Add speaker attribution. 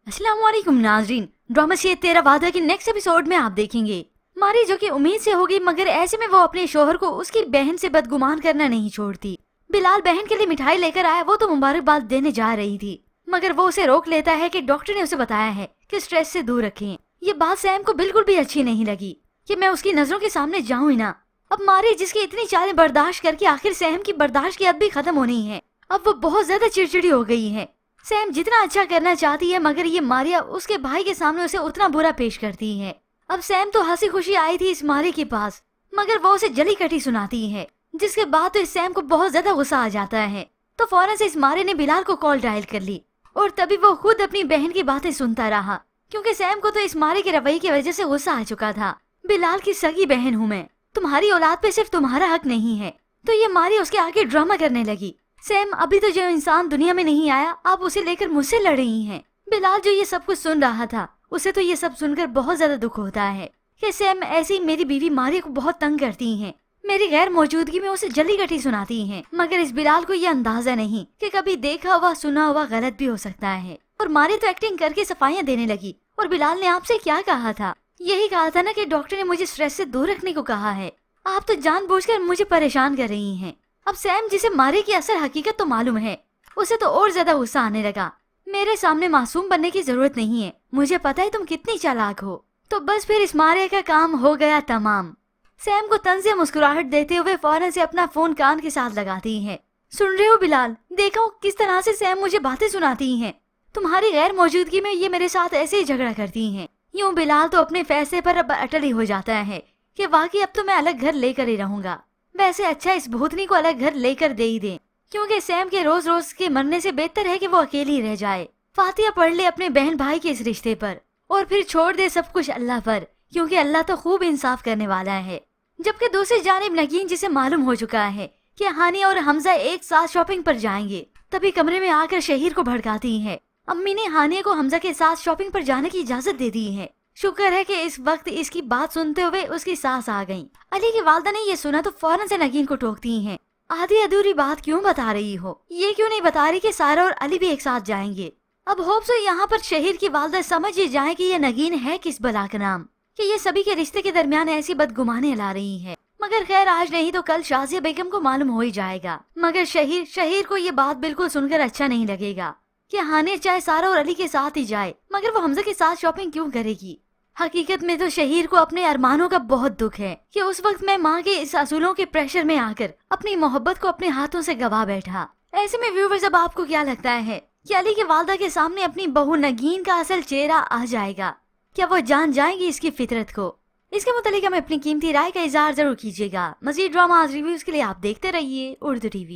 Speaker 1: अस्सलाम वालेकुम नाजरीन। ड्रामा से तेरा वादा के नेक्स्ट एपिसोड में आप देखेंगे मारी जो कि उम्मीद से होगी, मगर ऐसे में वो अपने शोहर को उसकी बहन से बदगुमान करना नहीं छोड़ती। बिलाल बहन के लिए मिठाई लेकर आया, वो तो मुबारकबाद देने जा रही थी, मगर वो उसे रोक लेता है कि डॉक्टर ने उसे बताया है कि स्ट्रेस से दूर रखें। ये बात सैम को बिल्कुल भी अच्छी नहीं लगी कि मैं उसकी नजरों के सामने जाऊं ही ना। अब मारी जिसकी इतनी चालें बर्दाश्त करके आखिर सैम की बर्दाश्त की हद भी खत्म होनी है। अब वो बहुत ज्यादा चिड़चिड़ी हो गई है। सैम जितना अच्छा करना चाहती है, मगर ये मारिया उसके भाई के सामने उसे उतना बुरा पेश करती है। अब सैम तो हंसी खुशी आई थी इस मारी के पास, मगर वो उसे जली कटी सुनाती है, जिसके बाद तो इस सैम को बहुत ज्यादा गुस्सा आ जाता है। तो फौरन से इस मारी ने बिलाल को कॉल डायल कर ली और तभी वो खुद अपनी बहन की बातें सुनता रहा, क्योंकि सैम को तो इस मारी के रवैये की वजह से गुस्सा आ चुका था। बिलाल की सगी बहन हूँ मैं, तुम्हारी औलाद पे सिर्फ तुम्हारा हक नहीं है। तो ये मारी उसके आगे ड्रामा करने लगी। सैम, अभी तो जो इंसान दुनिया में नहीं आया, आप उसे लेकर मुझसे लड़ रही हैं। बिलाल जो ये सब कुछ सुन रहा था, उसे तो ये सब सुनकर बहुत ज्यादा दुख होता है कि सैम ऐसी मेरी बीवी मारिया को बहुत तंग करती हैं, मेरी गैर मौजूदगी में उसे जली कटी सुनाती हैं। मगर इस बिलाल को ये अंदाजा नहीं कि कभी देखा हुआ सुना हुआ गलत भी हो सकता है। और मारी तो एक्टिंग करके सफाइयाँ देने लगी। और बिलाल ने आपसे क्या कहा था? यही कहा था ना कि डॉक्टर ने मुझे स्ट्रेस से दूर रखने को कहा है। आप तो जानबूझकर मुझे परेशान कर रही हैं। अब सैम, जिसे मारी की असल हकीकत तो मालूम है, उसे तो और ज्यादा गुस्सा आने लगा। मेरे सामने मासूम बनने की जरूरत नहीं है, मुझे पता है तुम कितनी चालाक हो। तो बस फिर इस मारे का काम हो गया तमाम। सैम को तंज से मुस्कुराहट देते हुए फौरन से अपना फोन कान के साथ लगाती है। सुन रहे हो बिलाल, देखो किस तरह से सैम मुझे बातें सुनाती हैं। तुम्हारी गैर मौजूदगी में ये मेरे साथ ऐसे ही झगड़ा करती हैं। यूँ बिलाल तो अपने फैसले पर अब अटल ही हो जाता है कि वाकई अब तो मैं अलग घर लेकर ही रहूंगा। वैसे अच्छा इस भूतनी को अलग घर लेकर दे ही दे, क्योंकि सैम के रोज रोज के मरने से बेहतर है कि वो अकेली रह जाए। फातिहा पढ़ ले अपने बहन भाई के इस रिश्ते पर और फिर छोड़ दे सब कुछ अल्लाह पर, क्योंकि अल्लाह तो खूब इंसाफ करने वाला है। जबकि दूसरी जानिब नगीन, जिसे मालूम हो चुका है कि हानिया और हमजा एक साथ शॉपिंग पर जाएंगे, तभी कमरे में आकर शहीर को भड़काती है। अम्मी ने हानिया को हमजा के साथ शॉपिंग पर जाने की इजाजत दे दी है। शुक्र है कि इस वक्त इसकी बात सुनते हुए उसकी सास आ गई। अली की वालदा ने ये सुना तो फौरन से नगीन को टोकती हैं। आधी अधूरी बात क्यों बता रही हो? ये क्यों नहीं बता रही कि सारा और अली भी एक साथ जाएंगे? अब होप सो यहाँ पर शहीर की वालदा समझ ही जाए कि ये नगीन है किस बला का नाम, कि ये सभी के रिश्ते के दरमियान ऐसी बदगुमानी ला रही है। मगर खैर, आज नहीं तो कल शाजिया बेगम को मालूम हो ही जाएगा। मगर शहीर को ये बात बिल्कुल सुनकर अच्छा नहीं लगेगा कि हानिया चाहे सारा और अली के साथ ही जाए, मगर वो हमजा के साथ शॉपिंग क्यों करेगी। हकीकत में तो शहीर को अपने अरमानों का बहुत दुख है कि उस वक्त मैं माँ के इस असूलों के प्रेशर में आकर अपनी मोहब्बत को अपने हाथों से गवा बैठा। ऐसे में व्यूवर्स, अब आपको क्या लगता है कि अली के वालदा के सामने अपनी बहू नगीन का असल चेहरा आ जाएगा? क्या वो जान जाएंगी इसकी फितरत को? इसके मुतालिक हमें अपनी कीमती राय का इजहार जरूर कीजिएगा। मजीद ड्रामा रिव्यूज के लिए आप देखते रहिए उर्दू टीवी।